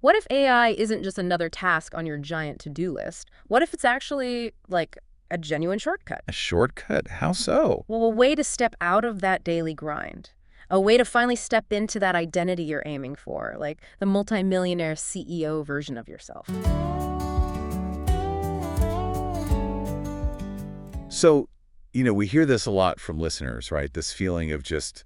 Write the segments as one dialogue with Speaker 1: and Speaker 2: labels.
Speaker 1: What if AI isn't just another task on your giant to-do list? What if it's actually, like, a genuine shortcut?
Speaker 2: A shortcut? How so?
Speaker 1: Well, a way to step out of that daily grind. A way to finally step into that identity you're aiming for, like the multi-millionaire CEO version of yourself.
Speaker 2: So, we hear this a lot from listeners, right? This feeling of just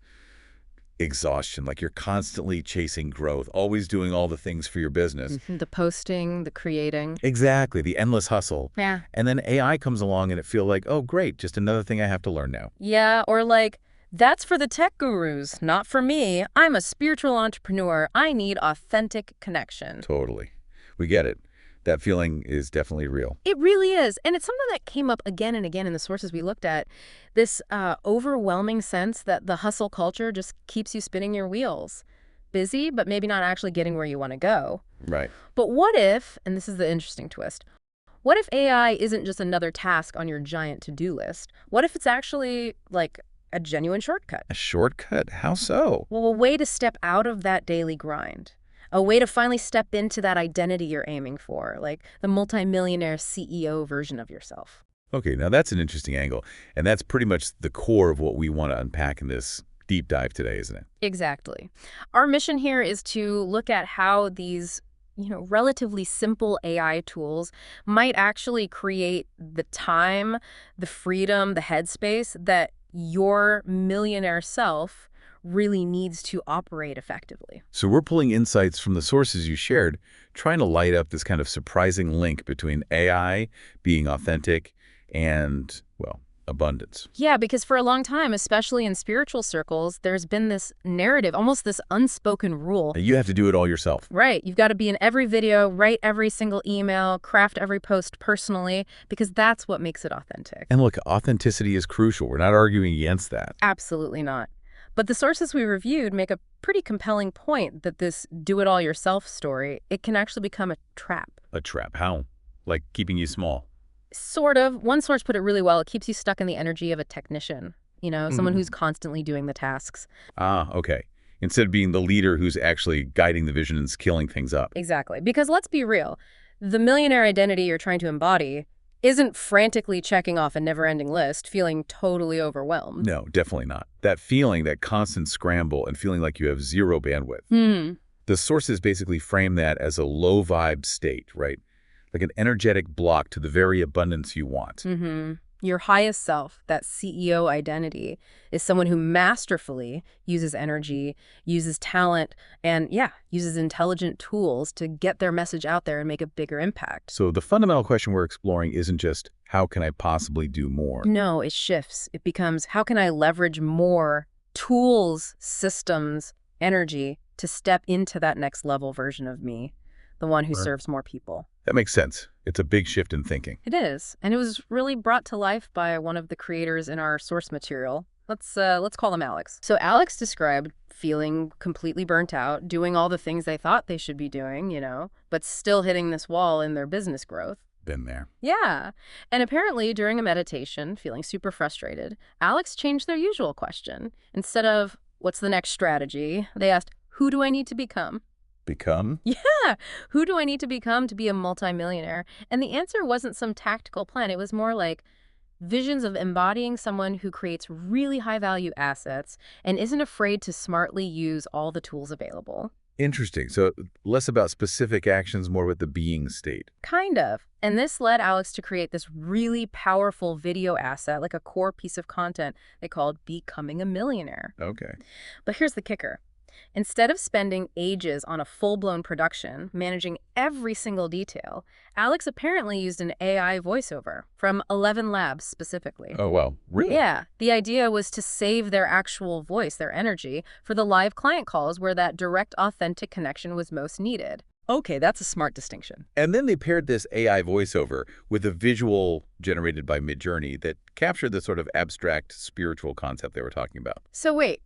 Speaker 2: exhaustion, like you're constantly chasing growth, always doing all the things for your business.
Speaker 1: The posting, the creating.
Speaker 2: Exactly, the endless hustle.
Speaker 1: Yeah.
Speaker 2: And then AI comes along and it feels like, oh, great, just another thing I have to learn now.
Speaker 1: Yeah, or like, that's for the tech gurus, not for me. I'm a spiritual entrepreneur. I need authentic connection.
Speaker 2: Totally. We get it. That feeling is definitely real.
Speaker 1: It really is. And it's something that came up again and again in the sources we looked at. This overwhelming sense that the hustle culture just keeps you spinning your wheels. Busy, but maybe not actually getting where you want to go.
Speaker 2: Right.
Speaker 1: But what if, and this is the interesting twist, what if AI isn't just another task on your giant to-do list? What if it's actually, like, a genuine shortcut?
Speaker 2: A shortcut? How so?
Speaker 1: Well, a way to step out of that daily grind. A way to finally step into that identity you're aiming for, like the multi-millionaire CEO version of yourself.
Speaker 2: Okay, now that's an interesting angle. And that's pretty much the core of what we want to unpack in this deep dive today, isn't it?
Speaker 1: Exactly. Our mission here is to look at how these relatively simple AI tools might actually create the time, the freedom, the headspace that your millionaire self really needs to operate effectively.
Speaker 2: So we're pulling insights from the sources you shared, trying to light up this kind of surprising link between AI being authentic and, well, abundance.
Speaker 1: Yeah, because for a long time, especially in spiritual circles, there's been this narrative, almost this unspoken rule.
Speaker 2: You have to do it all yourself.
Speaker 1: Right. You've got to be in every video, write every single email, craft every post personally, because that's what makes it authentic.
Speaker 2: And look, authenticity is crucial. We're not arguing against that.
Speaker 1: Absolutely not. But the sources we reviewed make a pretty compelling point that this do-it-all-yourself story, it can actually become a trap.
Speaker 2: A trap? How? Like keeping you small?
Speaker 1: Sort of. One source put it really well. It keeps you stuck in the energy of a technician, someone who's constantly doing the tasks.
Speaker 2: Ah, okay. Instead of being the leader who's actually guiding the vision and skilling things up.
Speaker 1: Exactly. Because let's be real, the millionaire identity you're trying to embody isn't frantically checking off a never-ending list, feeling totally overwhelmed.
Speaker 2: No, definitely not. That feeling, that constant scramble and feeling like you have zero bandwidth. The sources basically frame that as a low-vibe state, right? Like an energetic block to the very abundance you want.
Speaker 1: Your highest self, that CEO identity, is someone who masterfully uses energy, uses talent, and uses intelligent tools to get their message out there and make a bigger impact.
Speaker 2: So the fundamental question we're exploring isn't just, how can I possibly do more?
Speaker 1: No, it shifts. It becomes, how can I leverage more tools, systems, energy to step into that next level version of me, the one who serves more people?
Speaker 2: That makes sense. It's a big shift in thinking.
Speaker 1: It is, and it was really brought to life by one of the creators in our source material. Let's call him Alex. So Alex described feeling completely burnt out, doing all the things they thought they should be doing, but still hitting this wall in their business growth.
Speaker 2: Been there.
Speaker 1: Yeah. And apparently during a meditation, feeling super frustrated, Alex changed their usual question. Instead of, what's the next strategy? They asked, who do I need to become?
Speaker 2: Become?
Speaker 1: Yeah. Who do I need to become to be a multimillionaire? And the answer wasn't some tactical plan. It was more like visions of embodying someone who creates really high-value assets and isn't afraid to smartly use all the tools available.
Speaker 2: Interesting. So less about specific actions, more with the being state.
Speaker 1: Kind of. And this led Alex to create this really powerful video asset, like a core piece of content they called Becoming a Millionaire.
Speaker 2: Okay.
Speaker 1: But here's the kicker. Instead of spending ages on a full-blown production, managing every single detail, Alex apparently used an AI voiceover from 11 Labs specifically.
Speaker 2: Oh, wow. Really?
Speaker 1: Yeah. The idea was to save their actual voice, their energy, for the live client calls where that direct, authentic connection was most needed. Okay, that's a smart distinction.
Speaker 2: And then they paired this AI voiceover with a visual generated by Midjourney that captured the sort of abstract spiritual concept they were talking about.
Speaker 1: So wait.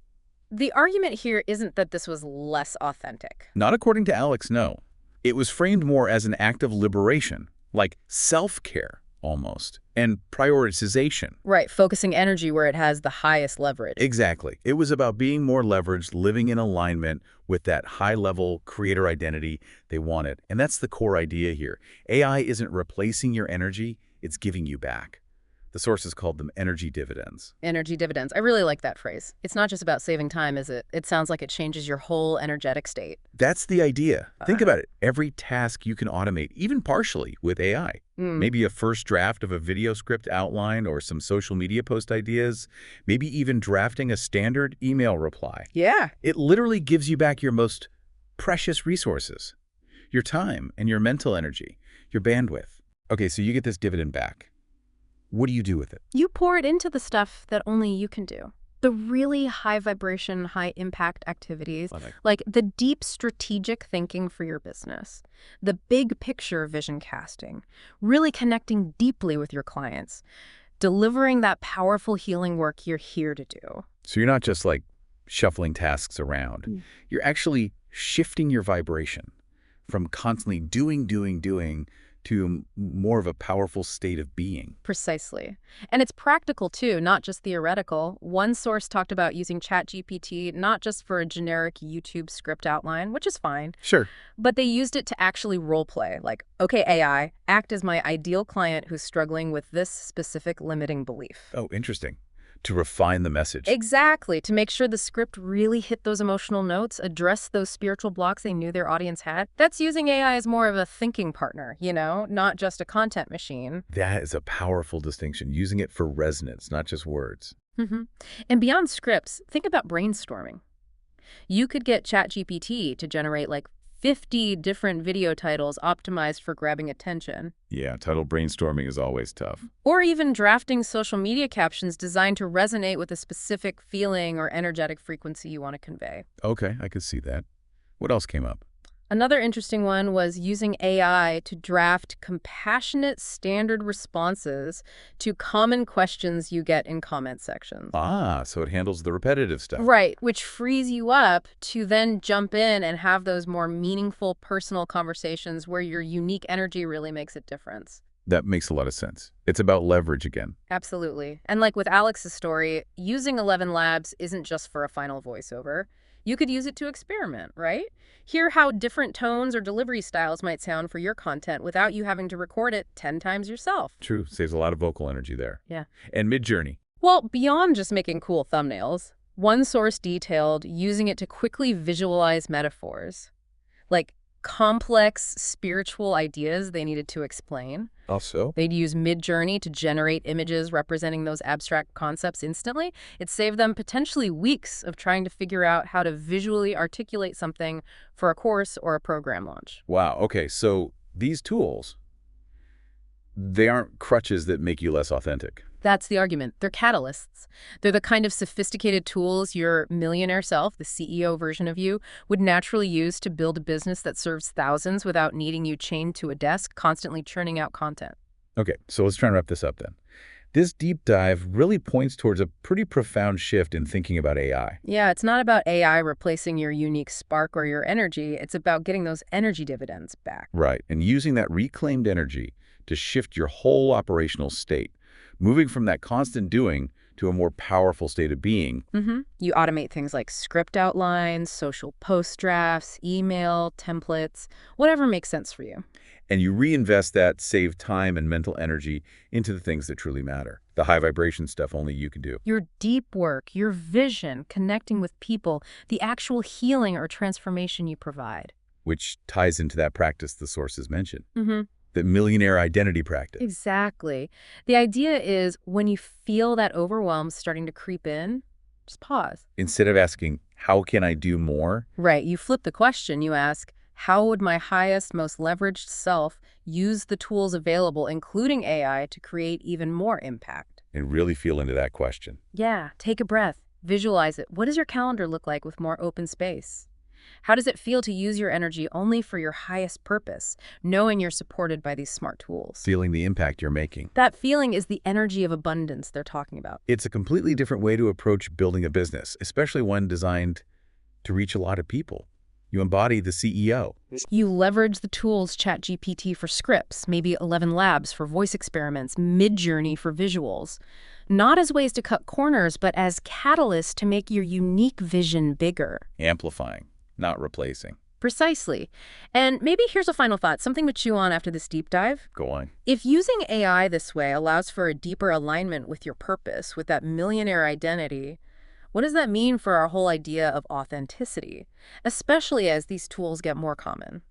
Speaker 1: The argument here isn't that this was less authentic.
Speaker 2: Not according to Alex, no. It was framed more as an act of liberation, like self-care, almost, and prioritization.
Speaker 1: Right, focusing energy where it has the highest leverage.
Speaker 2: Exactly. It was about being more leveraged, living in alignment with that high-level creator identity they wanted. And that's the core idea here. AI isn't replacing your energy, it's giving you back. The sources called them energy dividends.
Speaker 1: Energy dividends. I really like that phrase. It's not just about saving time, is it? It sounds like it changes your whole energetic state.
Speaker 2: That's the idea. Think about it. Every task you can automate, even partially, with AI. Maybe a first draft of a video script outline or some social media post ideas, maybe even drafting a standard email reply.
Speaker 1: Yeah.
Speaker 2: It literally gives you back your most precious resources, your time and your mental energy, your bandwidth. Okay, so you get this dividend back. What do you do with it?
Speaker 1: You pour it into the stuff that only you can do. The really high vibration, high impact activities, like the deep strategic thinking for your business, the big picture vision casting, really connecting deeply with your clients, delivering that powerful healing work you're here to do.
Speaker 2: So you're not just like shuffling tasks around. You're actually shifting your vibration from constantly doing to more of a powerful state of being.
Speaker 1: Precisely. And it's practical too, not just theoretical. One source talked about using ChatGPT not just for a generic YouTube script outline, which is fine.
Speaker 2: Sure.
Speaker 1: But they used it to actually role play, like, okay, AI, act as my ideal client who's struggling with this specific limiting belief.
Speaker 2: Oh, interesting. To refine the message.
Speaker 1: Exactly, to make sure the script really hit those emotional notes, address those spiritual blocks they knew their audience had. That's using AI as more of a thinking partner, not just a content machine.
Speaker 2: That is a powerful distinction, using it for resonance, not just words.
Speaker 1: And beyond scripts, think about brainstorming. You could get ChatGPT to generate like 50 different video titles optimized for grabbing attention.
Speaker 2: Yeah, title brainstorming is always tough.
Speaker 1: Or even drafting social media captions designed to resonate with a specific feeling or energetic frequency you want to convey.
Speaker 2: Okay, I could see that. What else came up?
Speaker 1: Another interesting one was using AI to draft compassionate standard responses to common questions you get in comment sections.
Speaker 2: Ah, so it handles the repetitive stuff.
Speaker 1: Right, which frees you up to then jump in and have those more meaningful personal conversations where your unique energy really makes a difference.
Speaker 2: That makes a lot of sense. It's about leverage again.
Speaker 1: Absolutely. And like with Alex's story, using 11 Labs isn't just for a final voiceover. You could use it to experiment, right? Hear how different tones or delivery styles might sound for your content without you having to record it 10 times yourself.
Speaker 2: True. Saves a lot of vocal energy there.
Speaker 1: Yeah.
Speaker 2: And Midjourney.
Speaker 1: Well, beyond just making cool thumbnails, one source detailed using it to quickly visualize metaphors, like complex spiritual ideas they needed to explain.
Speaker 2: Also?
Speaker 1: They'd use Midjourney to generate images representing those abstract concepts instantly. It saved them potentially weeks of trying to figure out how to visually articulate something for a course or a program launch.
Speaker 2: Wow. Okay, so these tools, they aren't crutches that make you less authentic.
Speaker 1: That's the argument. They're catalysts. They're the kind of sophisticated tools your millionaire self, the CEO version of you, would naturally use to build a business that serves thousands without needing you chained to a desk, constantly churning out content.
Speaker 2: Okay, so let's try and wrap this up then. This deep dive really points towards a pretty profound shift in thinking about AI.
Speaker 1: Yeah, it's not about AI replacing your unique spark or your energy. It's about getting those energy dividends back.
Speaker 2: Right, and using that reclaimed energy to shift your whole operational state, moving from that constant doing to a more powerful state of being.
Speaker 1: You automate things like script outlines, social post drafts, email, templates, whatever makes sense for you.
Speaker 2: And you reinvest that saved time and mental energy into the things that truly matter. The high vibration stuff only you can do.
Speaker 1: Your deep work, your vision, connecting with people, the actual healing or transformation you provide.
Speaker 2: Which ties into that practice the sources mentioned. The millionaire identity practice.
Speaker 1: Exactly. The idea is when you feel that overwhelm starting to creep in, just pause.
Speaker 2: Instead of asking, how can I do more?
Speaker 1: Right. You flip the question. You ask, how would my highest, most leveraged self use the tools available, including AI, to create even more impact?
Speaker 2: And really feel into that question.
Speaker 1: Yeah. Take a breath. Visualize it. What does your calendar look like with more open space? How does it feel to use your energy only for your highest purpose, knowing you're supported by these smart tools?
Speaker 2: Feeling the impact you're making.
Speaker 1: That feeling is the energy of abundance they're talking about.
Speaker 2: It's a completely different way to approach building a business, especially one designed to reach a lot of people. You embody the CEO.
Speaker 1: You leverage the tools ChatGPT for scripts, maybe 11 Labs for voice experiments, Midjourney for visuals. Not as ways to cut corners, but as catalysts to make your unique vision bigger.
Speaker 2: Amplifying, not replacing.
Speaker 1: Precisely. And maybe here's a final thought, something to chew on after this deep dive.
Speaker 2: Go on.
Speaker 1: If using AI this way allows for a deeper alignment with your purpose, with that millionaire identity, what does that mean for our whole idea of authenticity, especially as these tools get more common?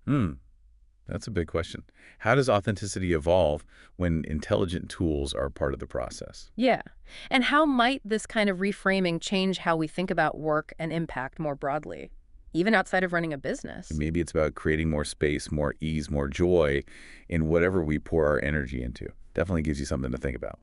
Speaker 2: That's a big question. How does authenticity evolve when intelligent tools are part of the process?
Speaker 1: Yeah. And how might this kind of reframing change how we think about work and impact more broadly, even outside of running a business?
Speaker 2: Maybe it's about creating more space, more ease, more joy in whatever we pour our energy into. Definitely gives you something to think about.